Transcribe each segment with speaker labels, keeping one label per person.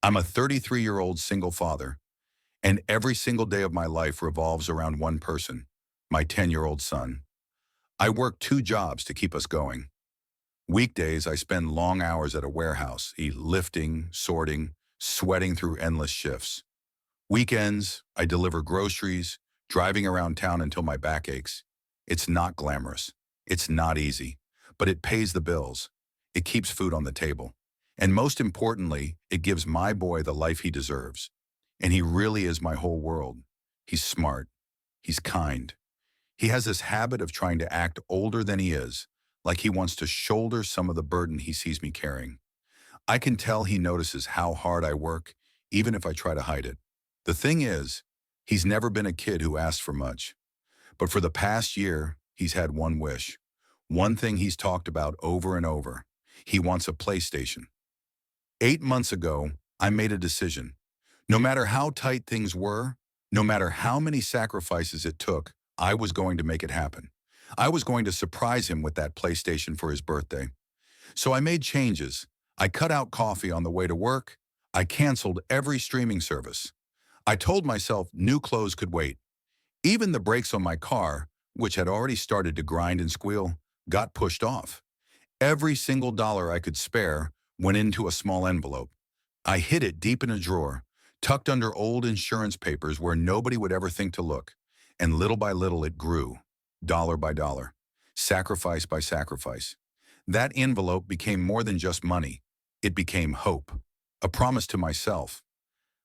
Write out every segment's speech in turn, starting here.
Speaker 1: I'm a 33-year-old single father, and every single day of my life revolves around one person, my 10-year-old son. I work two jobs to keep us going. Weekdays, I spend long hours at a warehouse, lifting, sorting, sweating through endless shifts. Weekends, I deliver groceries, driving around town until my back aches. It's not glamorous. It's not easy, but it pays the bills. It keeps food on the table. And most importantly, it gives my boy the life he deserves. And he really is my whole world. He's smart. He's kind. He has this habit of trying to act older than he is, like he wants to shoulder some of the burden he sees me carrying. I can tell he notices how hard I work, even if I try to hide it. The thing is, he's never been a kid who asked for much. But for the past year, he's had one wish. One thing he's talked about over and over. He wants a PlayStation. 8 months ago, I made a decision. No matter how tight things were, no matter how many sacrifices it took, I was going to make it happen. I was going to surprise him with that PlayStation for his birthday. So I made changes. I cut out coffee on the way to work. I canceled every streaming service. I told myself new clothes could wait. Even the brakes on my car, which had already started to grind and squeal, got pushed off. Every single dollar I could spare went into a small envelope. I hid it deep in a drawer, tucked under old insurance papers where nobody would ever think to look. And little by little it grew, dollar by dollar, sacrifice by sacrifice. That envelope became more than just money. It became hope, a promise to myself.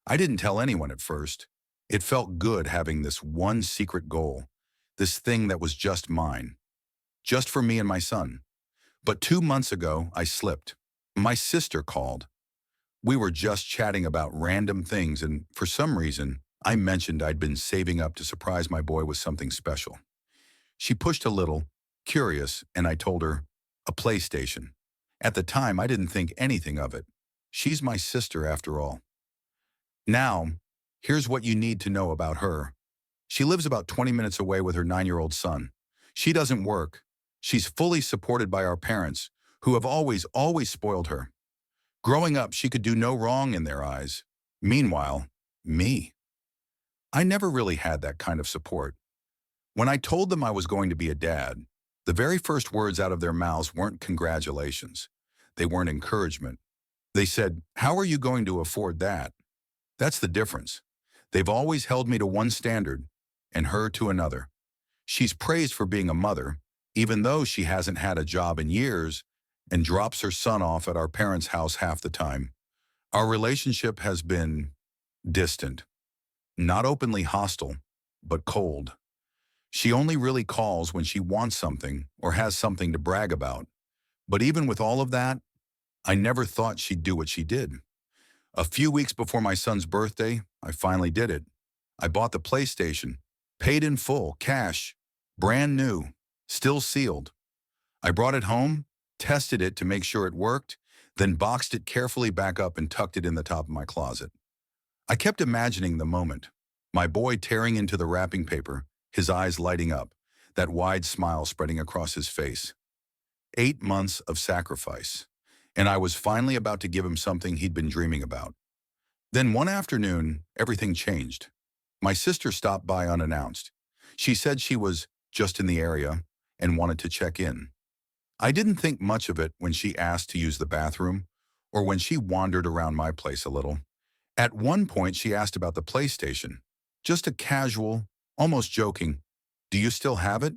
Speaker 1: I didn't tell anyone at first. It felt good having this one secret goal, this thing that was just mine, just for me and my son. But 2 months ago, I slipped. My sister called. We were just chatting about random things, and for some reason, I mentioned I'd been saving up to surprise my boy with something special. She pushed a little, curious, and I told her, a PlayStation. At the time, I didn't think anything of it. She's my sister after all. Now, here's what you need to know about her. She lives about 20 minutes away with her 9-year-old son. She doesn't work. She's fully supported by our parents, who have always spoiled her. Growing up, she could do no wrong in their eyes. Meanwhile, me. I never really had that kind of support. When I told them I was going to be a dad, the very first words out of their mouths weren't congratulations. They weren't encouragement. They said, "How are you going to afford that?" That's the difference. They've always held me to one standard and her to another. She's praised for being a mother, even though she hasn't had a job in years and drops her son off at our parents' house half the time. Our relationship has been distant, not openly hostile, but cold. She only really calls when she wants something or has something to brag about. But even with all of that, I never thought she'd do what she did. A few weeks before my son's birthday, I finally did it. I bought the PlayStation, paid in full, cash, brand new, still sealed. I brought it home, tested it to make sure it worked, then boxed it carefully back up and tucked it in the top of my closet. I kept imagining the moment, my boy tearing into the wrapping paper, his eyes lighting up, that wide smile spreading across his face. 8 months of sacrifice, and I was finally about to give him something he'd been dreaming about. Then one afternoon, everything changed. My sister stopped by unannounced. She said she was just in the area and wanted to check in. I didn't think much of it when she asked to use the bathroom or when she wandered around my place a little. At one point, she asked about the PlayStation. Just a casual, almost joking, "Do you still have it?"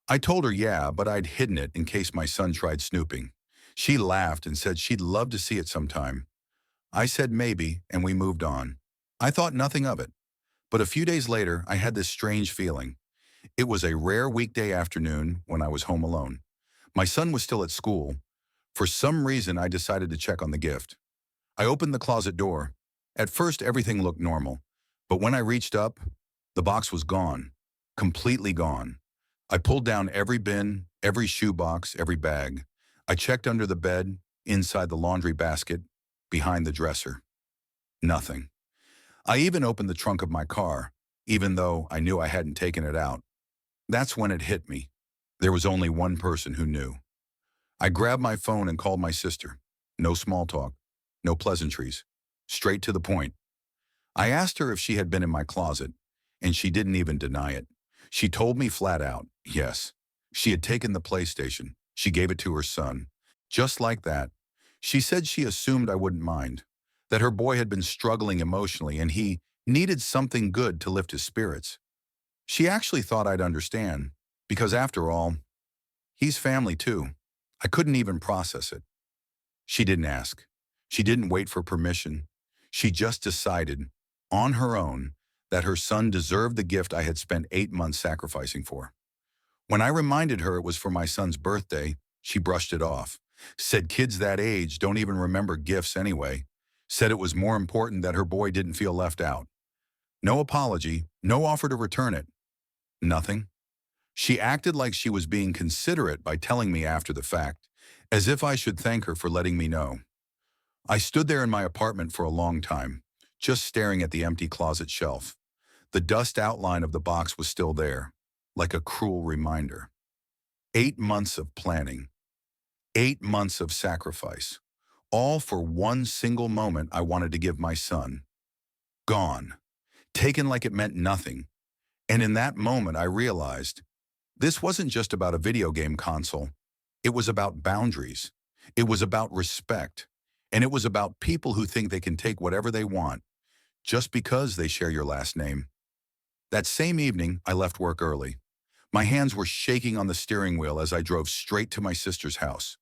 Speaker 1: I told her yeah, but I'd hidden it in case my son tried snooping. She laughed and said she'd love to see it sometime. I said maybe, and we moved on. I thought nothing of it. But a few days later, I had this strange feeling. It was a rare weekday afternoon when I was home alone. My son was still at school. For some reason, I decided to check on the gift. I opened the closet door. At first, everything looked normal. But when I reached up, the box was gone. Completely gone. I pulled down every bin, every shoebox, every bag. I checked under the bed, inside the laundry basket, behind the dresser. Nothing. I even opened the trunk of my car, even though I knew I hadn't taken it out. That's when it hit me. There was only one person who knew. I grabbed my phone and called my sister. No small talk, no pleasantries. straight to the point. I asked her if she had been in my closet, and she didn't even deny it. She told me flat out, yes. She had taken the PlayStation. She gave it to her son. Just like that. She said she assumed I wouldn't mind, that her boy had been struggling emotionally and he needed something good to lift his spirits. She actually thought I'd understand, because after all, he's family too. I couldn't even process it. She didn't ask. She didn't wait for permission. She just decided, on her own, that her son deserved the gift I had spent 8 months sacrificing for. When I reminded her it was for my son's birthday, she brushed it off, said kids that age don't even remember gifts anyway, said it was more important that her boy didn't feel left out. No apology, no offer to return it. Nothing. She acted like she was being considerate by telling me after the fact, as if I should thank her for letting me know. I stood there in my apartment for a long time, just staring at the empty closet shelf. The dust outline of the box was still there, like a cruel reminder. 8 months of planning, 8 months of sacrifice, all for one single moment I wanted to give my son. Gone, taken like it meant nothing. And in that moment I realized, this wasn't just about a video game console. It was about boundaries. It was about respect. And it was about people who think they can take whatever they want, just because they share your last name. That same evening, I left work early. My hands were shaking on the steering wheel as I drove straight to my sister's house.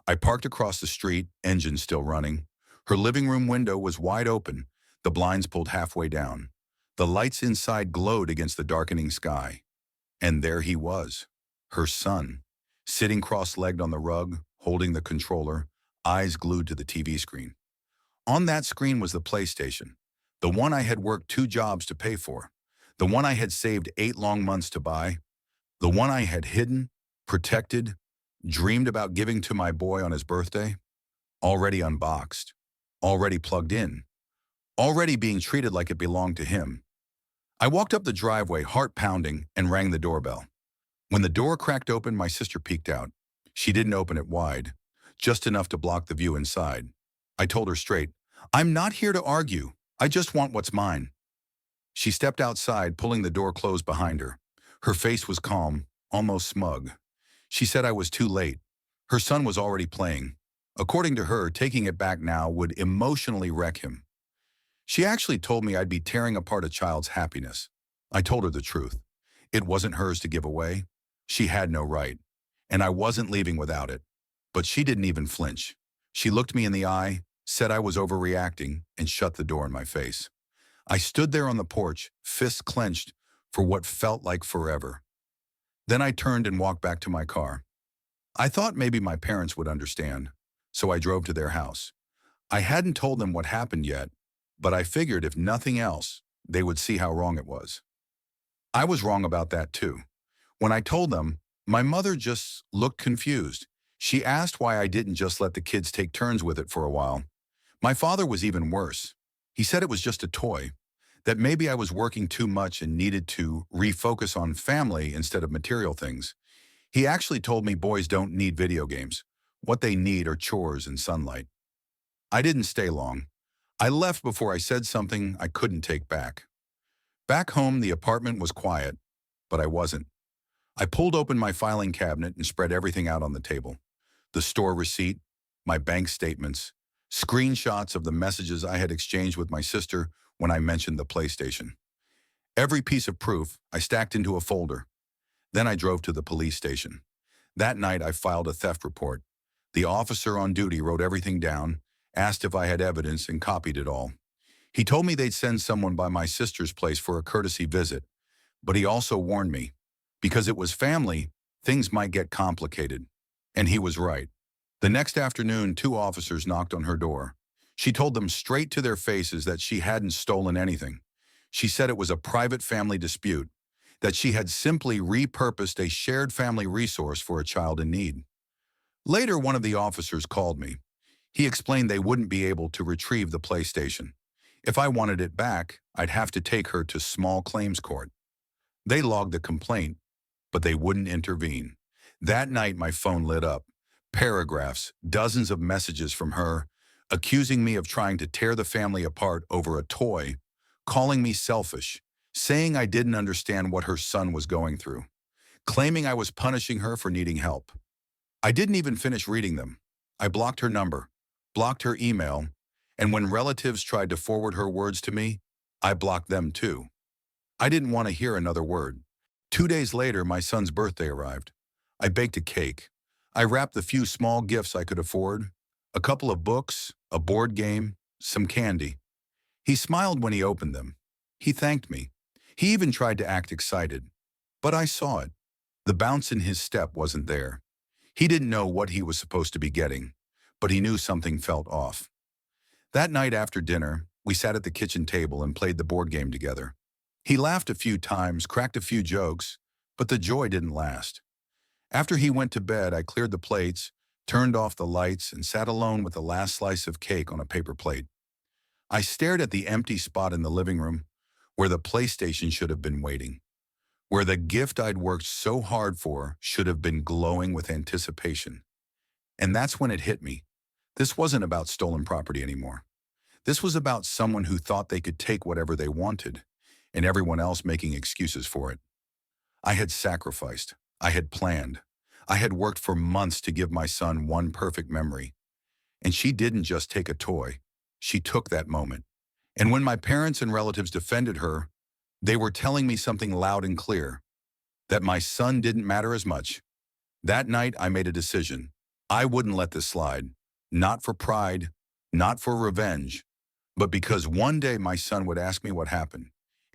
Speaker 1: I parked across the street, engine still running. Her living room window was wide open, the blinds pulled halfway down. The lights inside glowed against the darkening sky. And there he was, her son, sitting cross-legged on the rug, holding the controller, eyes glued to the TV screen. On that screen was the PlayStation, the one I had worked 2 jobs to pay for, the one I had saved 8 long months to buy, the one I had hidden, protected, dreamed about giving to my boy on his birthday, already unboxed, already plugged in, already being treated like it belonged to him. I walked up the driveway, heart pounding, and rang the doorbell. When the door cracked open, my sister peeked out. She didn't open it wide, just enough to block the view inside. I told her straight, "I'm not here to argue. I just want what's mine." She stepped outside, pulling the door closed behind her. Her face was calm, almost smug. She said I was too late. Her son was already playing. According to her, taking it back now would emotionally wreck him. She actually told me I'd be tearing apart a child's happiness. I told her the truth. It wasn't hers to give away. She had no right. And I wasn't leaving without it. But she didn't even flinch. She looked me in the eye, said I was overreacting, and shut the door in my face. I stood there on the porch, fists clenched, for what felt like forever. Then I turned and walked back to my car. I thought maybe my parents would understand, so I drove to their house. I hadn't told them what happened yet, but I figured if nothing else, they would see how wrong it was. I was wrong about that too. When I told them, my mother just looked confused. She asked why I didn't just let the kids take turns with it for a while. My father was even worse. He said it was just a toy, that maybe I was working too much and needed to refocus on family instead of material things. He actually told me boys don't need video games. What they need are chores and sunlight. I didn't stay long. I left before I said something I couldn't take back. Back home, the apartment was quiet, but I wasn't. I pulled open my filing cabinet and spread everything out on the table. The store receipt, my bank statements, screenshots of the messages I had exchanged with my sister when I mentioned the PlayStation. Every piece of proof I stacked into a folder. Then I drove to the police station. That night I filed a theft report. The officer on duty wrote everything down, asked if I had evidence, and copied it all. He told me they'd send someone by my sister's place for a courtesy visit, but he also warned me, because it was family, things might get complicated. And he was right. The next afternoon, 2 officers knocked on her door. She told them straight to their faces that she hadn't stolen anything. She said it was a private family dispute, that she had simply repurposed a shared family resource for a child in need. Later, one of the officers called me. He explained they wouldn't be able to retrieve the PlayStation. If I wanted it back, I'd have to take her to small claims court. They logged the complaint, but they wouldn't intervene. That night, my phone lit up. Paragraphs, dozens of messages from her, accusing me of trying to tear the family apart over a toy, calling me selfish, saying I didn't understand what her son was going through, claiming I was punishing her for needing help. I didn't even finish reading them. I blocked her number, blocked her email, and when relatives tried to forward her words to me, I blocked them too. I didn't want to hear another word. 2 days later, my son's birthday arrived. I baked a cake. I wrapped the few small gifts I could afford, a couple of books, a board game, some candy. He smiled when he opened them. He thanked me. He even tried to act excited. But I saw it. The bounce in his step wasn't there. He didn't know what he was supposed to be getting, but he knew something felt off. That night after dinner, we sat at the kitchen table and played the board game together. He laughed a few times, cracked a few jokes, but the joy didn't last. After he went to bed, I cleared the plates, turned off the lights, and sat alone with the last slice of cake on a paper plate. I stared at the empty spot in the living room where the PlayStation should have been waiting, where the gift I'd worked so hard for should have been glowing with anticipation. And that's when it hit me. This wasn't about stolen property anymore. This was about someone who thought they could take whatever they wanted, and everyone else making excuses for it. I had sacrificed. I had planned. I had worked for months to give my son one perfect memory. And she didn't just take a toy. She took that moment. And when my parents and relatives defended her, they were telling me something loud and clear, that my son didn't matter as much. That night, I made a decision. I wouldn't let this slide. Not for pride, not for revenge, but because one day my son would ask me what happened,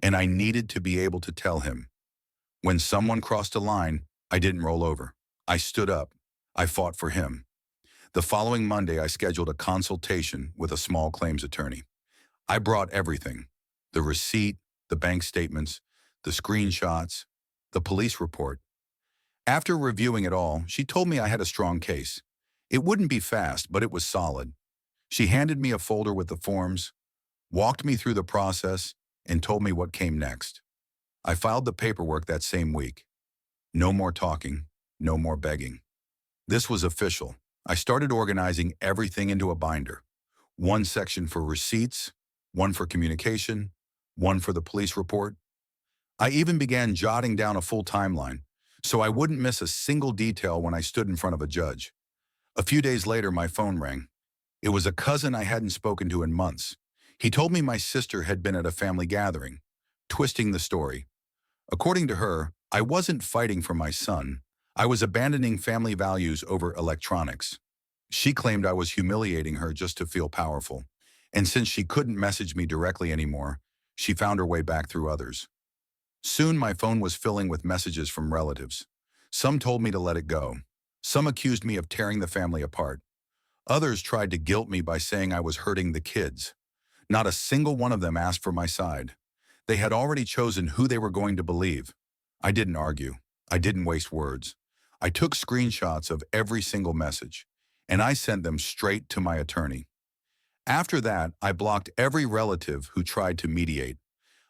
Speaker 1: and I needed to be able to tell him. When someone crossed a line, I didn't roll over. I stood up. I fought for him. The following Monday, I scheduled a consultation with a small claims attorney. I brought everything: the receipt, the bank statements, the screenshots, the police report. After reviewing it all, she told me I had a strong case. It wouldn't be fast, but it was solid. She handed me a folder with the forms, walked me through the process, and told me what came next. I filed the paperwork that same week. No more talking, no more begging. This was official. I started organizing everything into a binder. One section for receipts, one for communication, one for the police report. I even began jotting down a full timeline, so I wouldn't miss a single detail when I stood in front of a judge. A few days later, my phone rang. It was a cousin I hadn't spoken to in months. He told me my sister had been at a family gathering, twisting the story. According to her, I wasn't fighting for my son. I was abandoning family values over electronics. She claimed I was humiliating her just to feel powerful. And since she couldn't message me directly anymore, she found her way back through others. Soon my phone was filling with messages from relatives. Some told me to let it go. Some accused me of tearing the family apart. Others tried to guilt me by saying I was hurting the kids. Not a single one of them asked for my side. They had already chosen who they were going to believe. I didn't argue. I didn't waste words. I took screenshots of every single message, and I sent them straight to my attorney. After that, I blocked every relative who tried to mediate.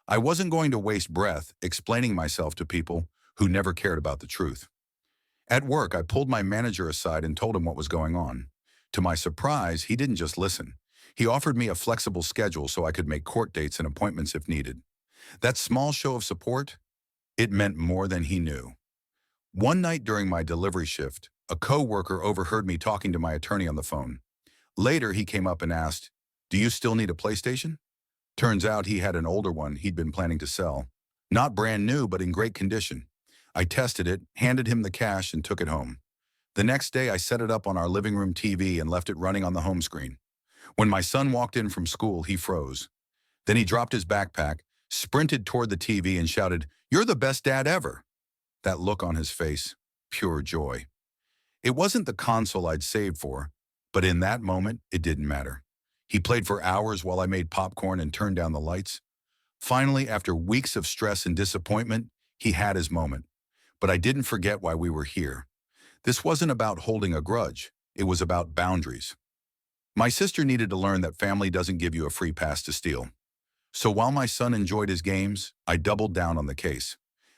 Speaker 1: I wasn't going to waste breath explaining myself to people who never cared about the truth. At work, I pulled my manager aside and told him what was going on. To my surprise, he didn't just listen. He offered me a flexible schedule so I could make court dates and appointments if needed. That small show of support, it meant more than he knew. One night during my delivery shift, a co-worker overheard me talking to my attorney on the phone. Later, he came up and asked, "Do you still need a PlayStation?" Turns out he had an older one he'd been planning to sell. Not brand new, but in great condition. I tested it, handed him the cash, and took it home. The next day, I set it up on our living room TV and left it running on the home screen. When my son walked in from school, he froze. Then he dropped his backpack, sprinted toward the TV, and shouted, "You're the best dad ever." That look on his face, pure joy. It wasn't the console I'd saved for, but in that moment, it didn't matter. He played for hours while I made popcorn and turned down the lights. Finally, after weeks of stress and disappointment, he had his moment. But I didn't forget why we were here. This wasn't about holding a grudge. It was about boundaries. My sister needed to learn that family doesn't give you a free pass to steal. So while my son enjoyed his games, I doubled down on the case.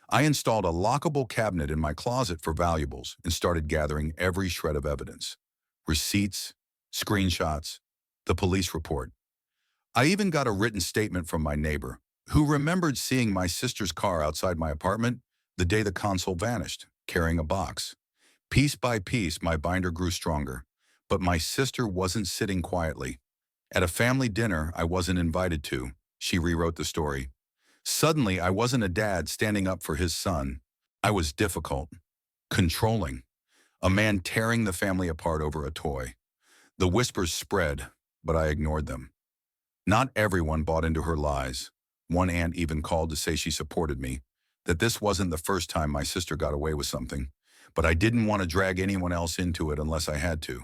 Speaker 1: I installed a lockable cabinet in my closet for valuables and started gathering every shred of evidence. Receipts, screenshots, the police report. I even got a written statement from my neighbor, who remembered seeing my sister's car outside my apartment the day the console vanished, carrying a box. Piece by piece, my binder grew stronger, but my sister wasn't sitting quietly. At a family dinner I wasn't invited to, she rewrote the story. Suddenly, I wasn't a dad standing up for his son. I was difficult, controlling, a man tearing the family apart over a toy. The whispers spread, but I ignored them. Not everyone bought into her lies. One aunt even called to say she supported me, that this wasn't the first time my sister got away with something, but I didn't want to drag anyone else into it unless I had to.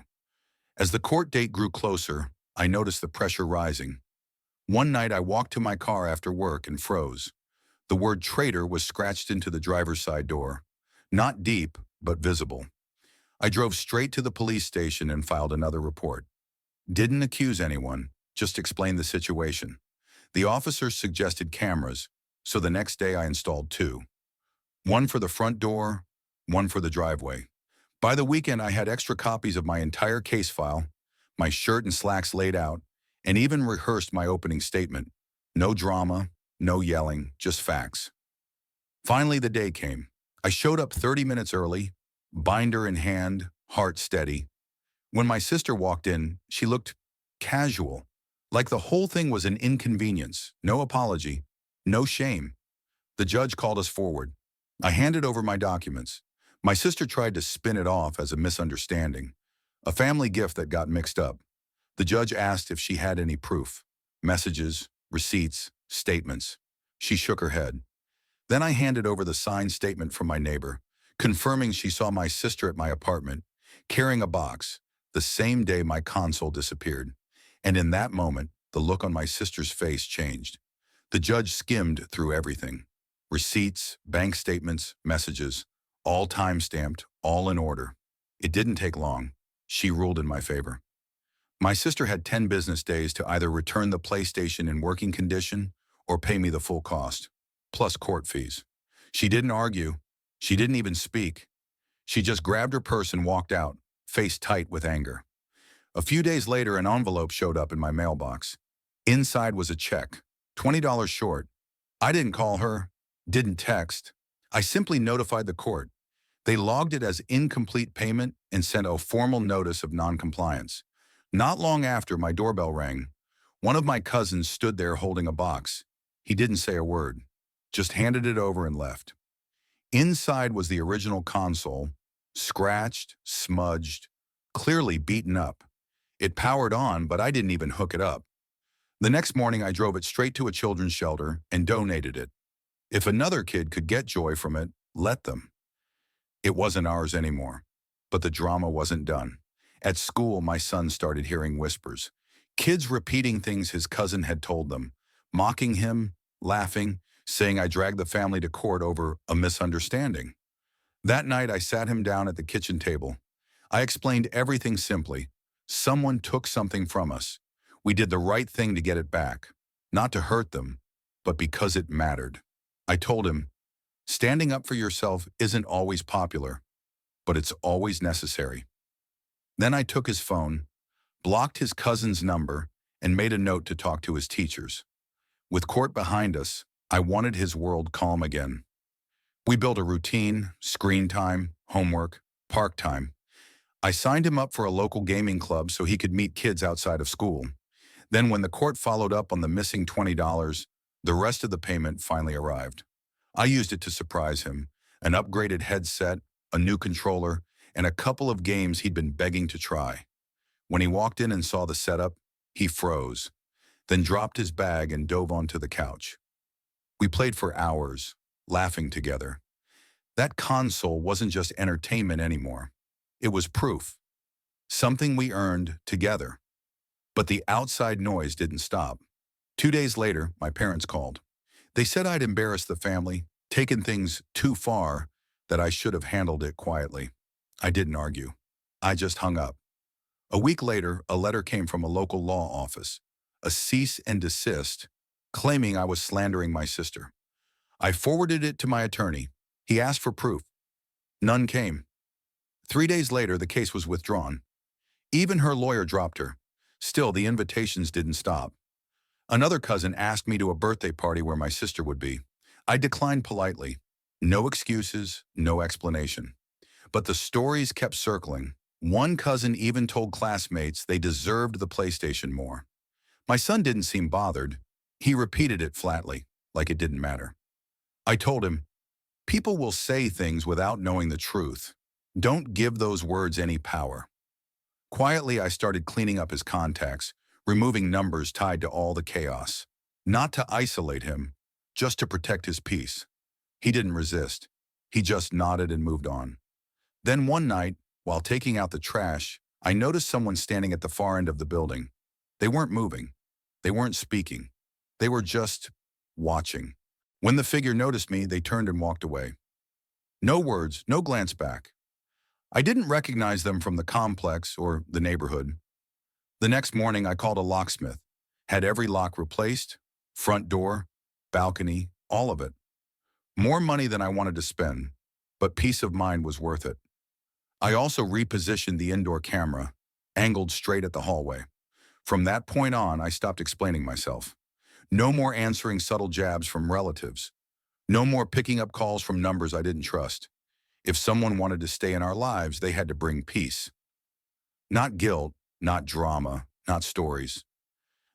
Speaker 1: As the court date grew closer, I noticed the pressure rising. One night I walked to my car after work and froze. The word traitor was scratched into the driver's side door. Not deep, but visible. I drove straight to the police station and filed another report. Didn't accuse anyone, just explained the situation. The officers suggested cameras, so the next day I installed 2. One for the front door, one for the driveway. By the weekend I had extra copies of my entire case file, my shirt and slacks laid out, and even rehearsed my opening statement. No drama, no yelling, just facts. Finally, the day came. I showed up 30 minutes early, binder in hand, heart steady. When my sister walked in, she looked casual, like the whole thing was an inconvenience, no apology, no shame. The judge called us forward. I handed over my documents. My sister tried to spin it off as a misunderstanding, a family gift that got mixed up. The judge asked if she had any proof, messages, receipts, statements. She shook her head. Then I handed over the signed statement from my neighbor, confirming she saw my sister at my apartment, carrying a box, the same day my console disappeared. And in that moment, the look on my sister's face changed. The judge skimmed through everything. Receipts, bank statements, messages, all time-stamped, all in order. It didn't take long. She ruled in my favor. My sister had 10 business days to either return the PlayStation in working condition or pay me the full cost, plus court fees. She didn't argue. She didn't even speak. She just grabbed her purse and walked out, face tight with anger. A few days later, an envelope showed up in my mailbox. Inside was a check, $20 short. I didn't call her, didn't text. I simply notified the court. They logged it as incomplete payment and sent a formal notice of noncompliance. Not long after, my doorbell rang. One of my cousins stood there holding a box. He didn't say a word, just handed it over and left. Inside was the original console, scratched, smudged, clearly beaten up. It powered on, but I didn't even hook it up. The next morning, I drove it straight to a children's shelter and donated it. If another kid could get joy from it, let them. It wasn't ours anymore, but the drama wasn't done. At school, my son started hearing whispers. Kids repeating things his cousin had told them, mocking him, laughing, saying I dragged the family to court over a misunderstanding. That night, I sat him down at the kitchen table. I explained everything simply. Someone took something from us. We did the right thing to get it back, not to hurt them, but because it mattered. I told him, standing up for yourself isn't always popular, but it's always necessary. Then I took his phone, blocked his cousin's number, and made a note to talk to his teachers. With court behind us, I wanted his world calm again. We built a routine, screen time, homework, park time. I signed him up for a local gaming club so he could meet kids outside of school. Then when the court followed up on the missing $20, the rest of the payment finally arrived. I used it to surprise him, an upgraded headset, a new controller, and a couple of games he'd been begging to try. When he walked in and saw the setup, he froze, then dropped his bag and dove onto the couch. We played for hours, laughing together. That console wasn't just entertainment anymore. It was proof, something we earned together. But the outside noise didn't stop. 2 days later, my parents called. They said I'd embarrassed the family, taken things too far, that I should have handled it quietly. I didn't argue. I just hung up. A week later, a letter came from a local law office, a cease and desist, claiming I was slandering my sister. I forwarded it to my attorney. He asked for proof. None came. 3 days later, the case was withdrawn. Even her lawyer dropped her, Still, the invitations didn't stop. Another cousin asked me to a birthday party where my sister would be. I declined politely. No excuses, no explanation. But the stories kept circling. One cousin even told classmates they deserved the PlayStation more. My son didn't seem bothered. He repeated it flatly, like it didn't matter. I told him, people will say things without knowing the truth. Don't give those words any power. Quietly, I started cleaning up his contacts, removing numbers tied to all the chaos. Not to isolate him, just to protect his peace. He didn't resist. He just nodded and moved on. Then one night, while taking out the trash, I noticed someone standing at the far end of the building. They weren't moving. They weren't speaking. They were just watching. When the figure noticed me, they turned and walked away. No words, no glance back. I didn't recognize them from the complex or the neighborhood. The next morning, I called a locksmith, had every lock replaced, front door, balcony, all of it. More money than I wanted to spend, but peace of mind was worth it. I also repositioned the indoor camera, angled straight at the hallway. From that point on, I stopped explaining myself. No more answering subtle jabs from relatives. No more picking up calls from numbers I didn't trust. If someone wanted to stay in our lives, they had to bring peace. Not guilt, not drama, not stories.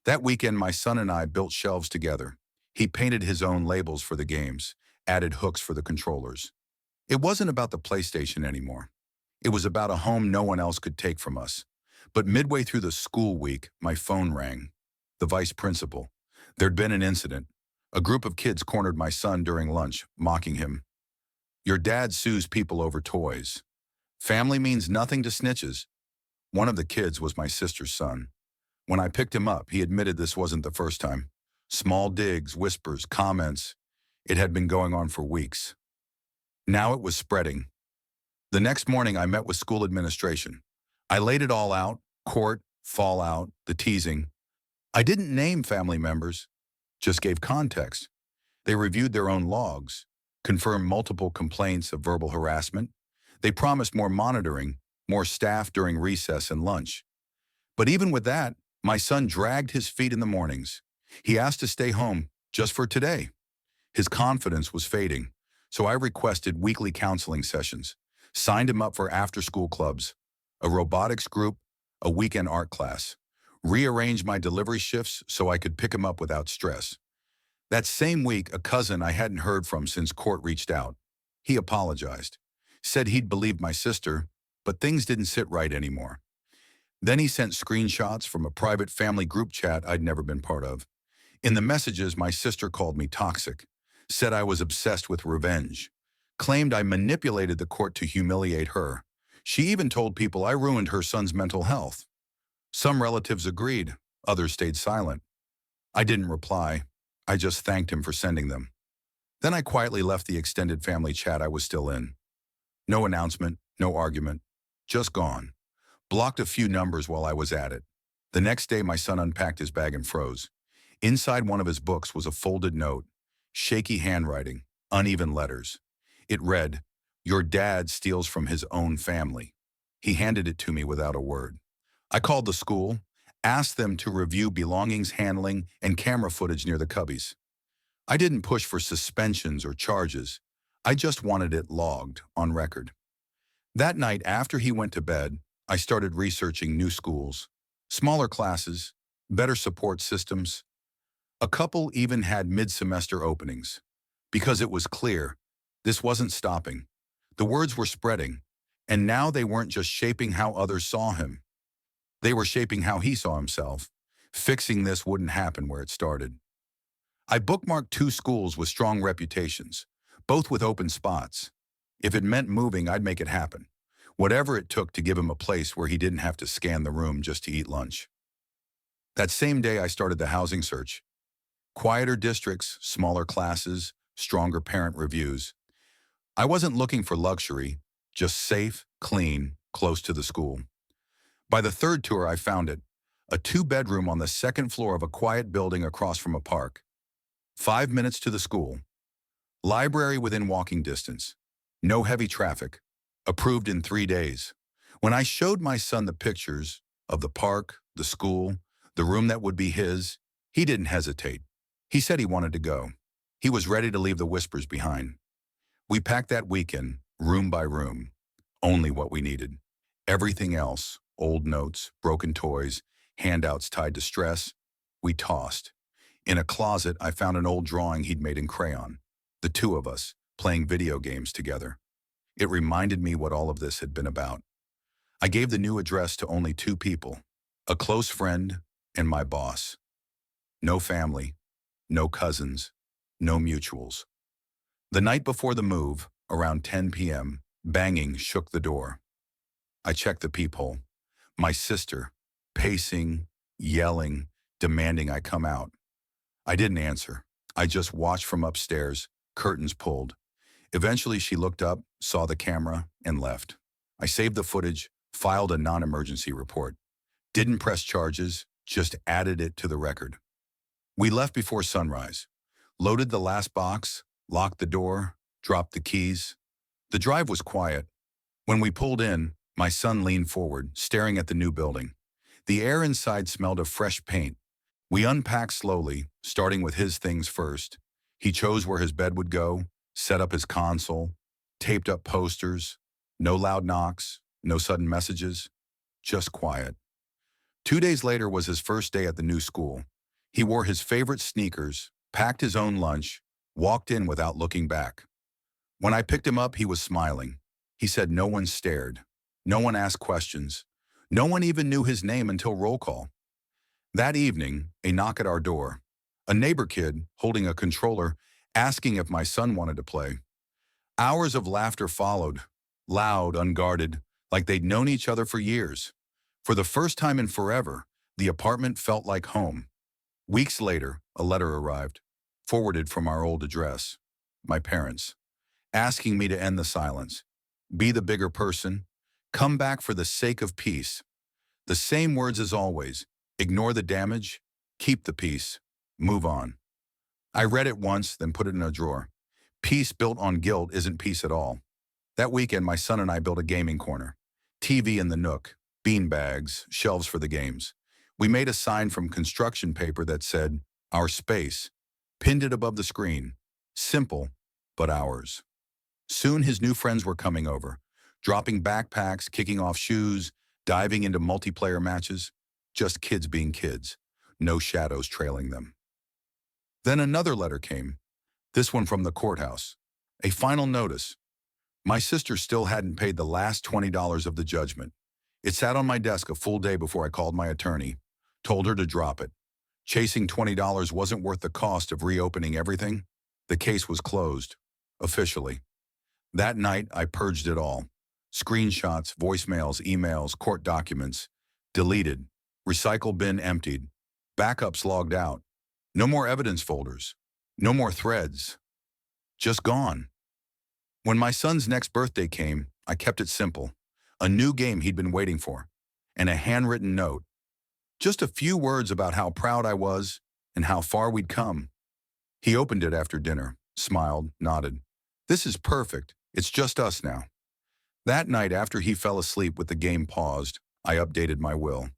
Speaker 1: That weekend, my son and I built shelves together. He painted his own labels for the games, added hooks for the controllers. It wasn't about the PlayStation anymore. It was about a home no one else could take from us. But midway through the school week, my phone rang. The vice principal. There'd been an incident. A group of kids cornered my son during lunch, mocking him. Your dad sues people over toys. Family means nothing to snitches. One of the kids was my sister's son. When I picked him up, he admitted this wasn't the first time. Small digs, whispers, comments. It had been going on for weeks. Now it was spreading. The next morning, I met with school administration. I laid it all out, court, fallout, the teasing. I didn't name family members, just gave context. They reviewed their own logs, confirmed multiple complaints of verbal harassment. They promised more monitoring, more staff during recess and lunch. But even with that, my son dragged his feet in the mornings. He asked to stay home just for today. His confidence was fading, so I requested weekly counseling sessions, signed him up for after-school clubs, a robotics group, a weekend art class, rearranged my delivery shifts so I could pick him up without stress. That same week, a cousin I hadn't heard from since court reached out. He apologized, said he'd believed my sister, but things didn't sit right anymore. Then he sent screenshots from a private family group chat I'd never been part of. In the messages, my sister called me toxic, said I was obsessed with revenge, claimed I manipulated the court to humiliate her. She even told people I ruined her son's mental health. Some relatives agreed, others stayed silent. I didn't reply. I just thanked him for sending them. Then I quietly left the extended family chat I was still in. No announcement, no argument, just gone. Blocked a few numbers while I was at it. The next day, my son unpacked his bag and froze. Inside one of his books was a folded note, shaky handwriting, uneven letters. It read, "Your dad steals from his own family." He handed it to me without a word. I called the school, asked them to review belongings handling and camera footage near the cubbies. I didn't push for suspensions or charges. I just wanted it logged, on record. That night, after he went to bed, I started researching new schools, smaller classes, better support systems. A couple even had mid-semester openings. Because it was clear, this wasn't stopping. The words were spreading, and now they weren't just shaping how others saw him. They were shaping how he saw himself. Fixing this wouldn't happen where it started. I bookmarked 2 schools with strong reputations, both with open spots. If it meant moving, I'd make it happen. Whatever it took to give him a place where he didn't have to scan the room just to eat lunch. That same day, I started the housing search. Quieter districts, smaller classes, stronger parent reviews. I wasn't looking for luxury, just safe, clean, close to the school. By the 3rd tour, I found it, a 2-bedroom on the 2nd floor of a quiet building across from a park. 5 minutes to the school. Library within walking distance. No heavy traffic. Approved in 3 days. When I showed my son the pictures of the park, the school, the room that would be his, he didn't hesitate. He said he wanted to go. He was ready to leave the whispers behind. We packed that weekend, room by room. Only what we needed. Everything else, old notes, broken toys, handouts tied to stress, we tossed. In a closet, I found an old drawing he'd made in crayon. The two of us, playing video games together. It reminded me what all of this had been about. I gave the new address to only two people, a close friend and my boss. No family, no cousins, no mutuals. The night before the move, around 10 p.m., banging shook the door. I checked the peephole. My sister, pacing, yelling, demanding I come out. I didn't answer. I just watched from upstairs, curtains pulled. Eventually she looked up, saw the camera, and left. I saved the footage, filed a non-emergency report. Didn't press charges, just added it to the record. We left before sunrise, loaded the last box, locked the door, dropped the keys. The drive was quiet. When we pulled in, my son leaned forward, staring at the new building. The air inside smelled of fresh paint. We unpacked slowly, starting with his things first. He chose where his bed would go, set up his console, taped up posters. No loud knocks, no sudden messages, just quiet. 2 days later was his first day at the new school. He wore his favorite sneakers, packed his own lunch, walked in without looking back. When I picked him up, he was smiling. He said no one stared. No one asked questions. No one even knew his name until roll call. That evening, a knock at our door. A neighbor kid, holding a controller, asking if my son wanted to play. Hours of laughter followed, loud, unguarded, like they'd known each other for years. For the first time in forever, the apartment felt like home. Weeks later, a letter arrived, forwarded from our old address. My parents, asking me to end the silence. Be the bigger person. Come back for the sake of peace. The same words as always. Ignore the damage. Keep the peace. Move on. I read it once, then put it in a drawer. Peace built on guilt isn't peace at all. That weekend, my son and I built a gaming corner. TV in the nook, bean bags, shelves for the games. We made a sign from construction paper that said, "Our space," pinned it above the screen. Simple, but ours. Soon his new friends were coming over, dropping backpacks, kicking off shoes, diving into multiplayer matches. Just kids being kids, no shadows trailing them. Then another letter came, this one from the courthouse. A final notice. My sister still hadn't paid the last $20 of the judgment. It sat on my desk a full day before I called my attorney, told her to drop it. Chasing $20 wasn't worth the cost of reopening everything. The case was closed, officially. That night, I purged it all. Screenshots, voicemails, emails, court documents, deleted, recycle bin emptied, backups logged out. No more evidence folders, no more threads, just gone. When my son's next birthday came, I kept it simple. A new game he'd been waiting for, and a handwritten note. Just a few words about how proud I was and how far we'd come. He opened it after dinner, smiled, nodded. This is perfect. It's just us now. That night, after he fell asleep with the game paused, I updated my will,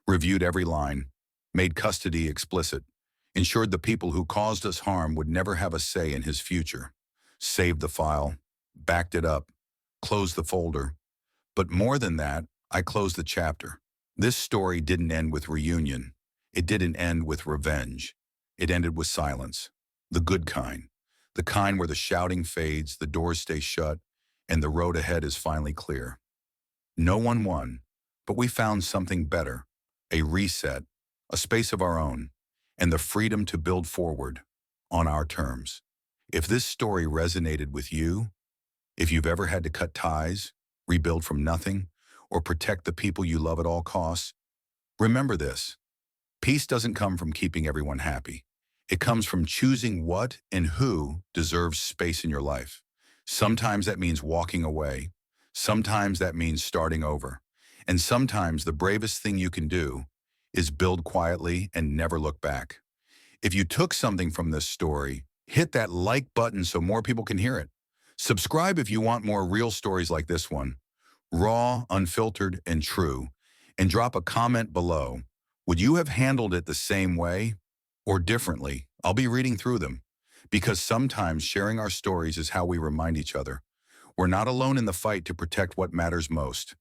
Speaker 1: reviewed every line, made custody explicit, ensured the people who caused us harm would never have a say in his future, saved the file, backed it up, closed the folder. But more than that, I closed the chapter. This story didn't end with reunion. It didn't end with revenge. It ended with silence. The good kind. The kind where the shouting fades, the doors stay shut, and the road ahead is finally clear. No one won, but we found something better. A reset, a space of our own, and the freedom to build forward on our terms. If this story resonated with you, if you've ever had to cut ties, rebuild from nothing, or protect the people you love at all costs, remember this. Peace doesn't come from keeping everyone happy. It comes from choosing what and who deserves space in your life. Sometimes that means walking away. Sometimes that means starting over. And sometimes the bravest thing you can do is build quietly and never look back. If you took something from this story, hit that like button so more people can hear it. Subscribe if you want more real stories like this one, raw, unfiltered, and true, and drop a comment below. Would you have handled it the same way or differently? I'll be reading through them because sometimes sharing our stories is how we remind each other we're not alone in the fight to protect what matters most.